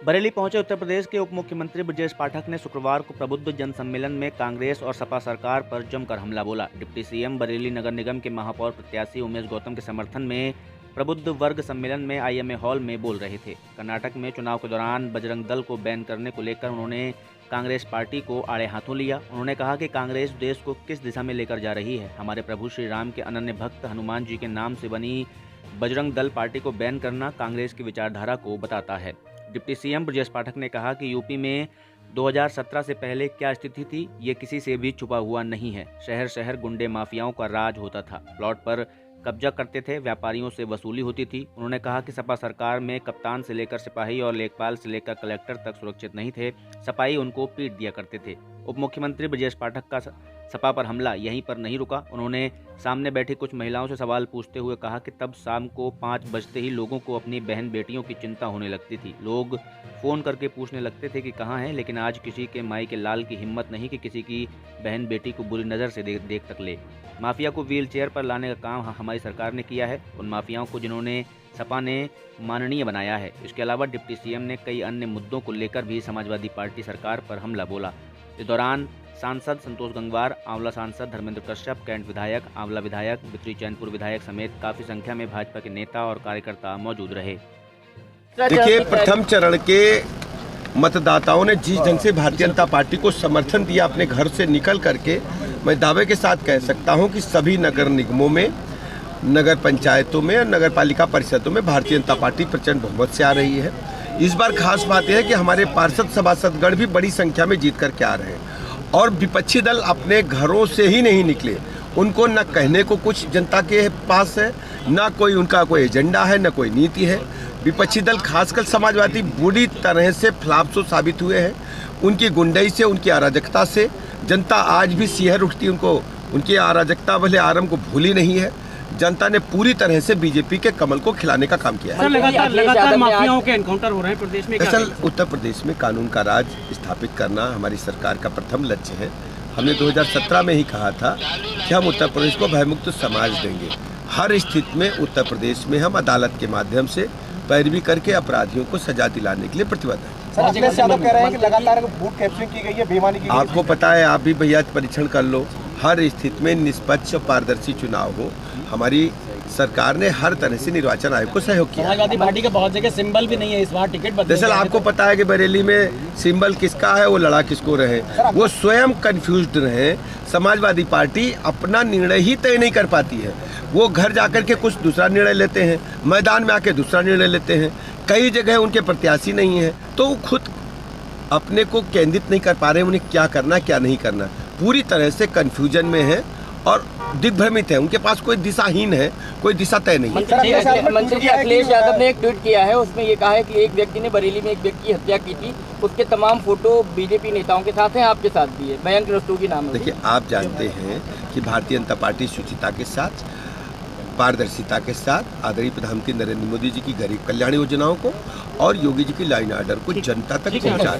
बरेली पहुंचे उत्तर प्रदेश के उप मुख्यमंत्री ब्रजेश पाठक ने शुक्रवार को प्रबुद्ध जन सम्मेलन में कांग्रेस और सपा सरकार पर जमकर हमला बोला। डिप्टी सीएम बरेली नगर निगम के महापौर प्रत्याशी उमेश गौतम के समर्थन में प्रबुद्ध वर्ग सम्मेलन में आईएमए हॉल में बोल रहे थे। कर्नाटक में चुनाव के दौरान बजरंग दल को बैन करने को लेकर उन्होंने कांग्रेस पार्टी को आड़े हाथों लिया। उन्होंने कहा कि कांग्रेस देश को किस दिशा में लेकर जा रही है। हमारे प्रभु श्री राम के अनन्य भक्त हनुमान जी के नाम से बनी बजरंग दल पार्टी को बैन करना कांग्रेस की विचारधारा को बताता है। डिप्टी सीएम ब्रजेश पाठक ने कहा कि यूपी में 2017 से पहले क्या स्थिति थी, ये किसी से भी छुपा हुआ नहीं है। शहर शहर गुंडे माफियाओं का राज होता था, प्लॉट पर कब्जा करते थे, व्यापारियों से वसूली होती थी। उन्होंने कहा कि सपा सरकार में कप्तान से लेकर सिपाही और लेखपाल से लेकर कलेक्टर तक सुरक्षित नहीं थे, सपाई उनको पीट दिया करते थे। उप मुख्यमंत्री ब्रजेश पाठक का सपा पर हमला यहीं पर नहीं रुका। उन्होंने सामने बैठी कुछ महिलाओं से सवाल पूछते हुए कहा कि तब शाम को 5 बजते ही लोगों को अपनी बहन बेटियों की चिंता होने लगती थी। लोग फ़ोन करके पूछने लगते थे कि कहाँ हैं, लेकिन आज किसी के माई के लाल की हिम्मत नहीं कि किसी की बहन बेटी को बुरी नज़र से देख तक ले। माफिया को व्हील चेयर पर लाने का काम हमारी सरकार ने किया है, उन माफियाओं को जिन्होंने सपा ने माननीय बनाया है। इसके अलावा डिप्टी सीएम ने कई अन्य मुद्दों को लेकर भी समाजवादी पार्टी सरकार पर हमला बोला। इस दौरान सांसद संतोष गंगवार, आंवला सांसद धर्मेंद्र कश्यप, कैंट विधायक, आंवला विधायक, बितरी चैनपुर विधायक समेत काफी संख्या में भाजपा के नेता और कार्यकर्ता मौजूद रहे। देखिए, प्रथम चरण के मतदाताओं ने जिस ढंग से भारतीय जनता पार्टी को समर्थन दिया, अपने घर से निकल करके, मैं दावे के साथ कह सकता हूं कि सभी नगर निगमों में, नगर पंचायतों में और नगर पालिका परिषदों में भारतीय जनता पार्टी प्रचंड बहुमत से आ रही है। इस बार खास बात यह है कि हमारे पार्षद सभासदगण भी बड़ी संख्या में जीत करके आ रहे हैं और विपक्षी दल अपने घरों से ही नहीं निकले। उनको न कहने को कुछ जनता के पास है, न कोई उनका कोई एजेंडा है, न कोई नीति है। विपक्षी दल खासकर समाजवादी बुरी तरह से फ्लापसो साबित हुए हैं। उनकी गुंडई से, उनकी अराजकता से जनता आज भी सिहर उठती, उनकी अराजकता भले आरंभ को भूली नहीं है। जनता ने पूरी तरह से बीजेपी के कमल को खिलाने का काम किया है। लगातार माफियाओं के एनकाउंटर हो रहे हैं प्रदेश में। दरअसल उत्तर प्रदेश में कानून का राज स्थापित करना हमारी सरकार का प्रथम लक्ष्य है। हमने 2017 में ही कहा था कि हम उत्तर प्रदेश को भयमुक्त समाज देंगे। हर स्थिति में उत्तर प्रदेश में हम अदालत के माध्यम से पैरवी करके अपराधियों को सजा दिलाने के लिए प्रतिबद्ध हैं। अखिलेश यादव कह रहे हैं कि लगातार बूथ कैप्चरिंग की गई है, बेईमानी की गई है। आपको पता है, आप भी भैया परीक्षण कर लो, हर स्थिति में निष्पक्ष और पारदर्शी चुनाव हो। हमारी सरकार ने हर तरह से निर्वाचन आयोग को सहयोग किया। समाजवादी पार्टी का बहुत जगह सिंबल भी नहीं है, इस बार टिकट बदले। दरअसल आपको पता है कि बरेली में सिंबल किसका है, वो लड़ा किसको रहे, वो स्वयं कंफ्यूज्ड रहे। समाजवादी पार्टी अपना निर्णय ही तय नहीं कर पाती है। वो घर जाकर के कुछ दूसरा निर्णय लेते हैं, मैदान में आके दूसरा निर्णय लेते हैं। कई जगह उनके प्रत्याशी नहीं है, तो वो खुद अपने को केंद्रित नहीं कर पा रहे, उन्हें क्या करना क्या नहीं करना। पूरी तरह से कंफ्यूजन में है और दिग्भ्रमित है। उनके पास कोई दिशाहीन है, कोई दिशा तय नहीं है। मंत्री अखिलेश यादव ने एक ट्वीट किया है, उसमें ये कहा है कि एक व्यक्ति ने बरेली में एक व्यक्ति की हत्या की थी, उसके तमाम फोटो बीजेपी नेताओं के साथ हैं, आपके साथ भी है। मयंक रस्तोगी नाम है। देखिए, आप जानते हैं कि भारतीय जनता पार्टी शुचिता के साथ, पारदर्शिता के साथ आदरणीय प्रधानमंत्री नरेंद्र मोदी जी की गरीब कल्याण योजनाओं को और योगी जी की लाइन ऑर्डर को जनता तक पहुँचा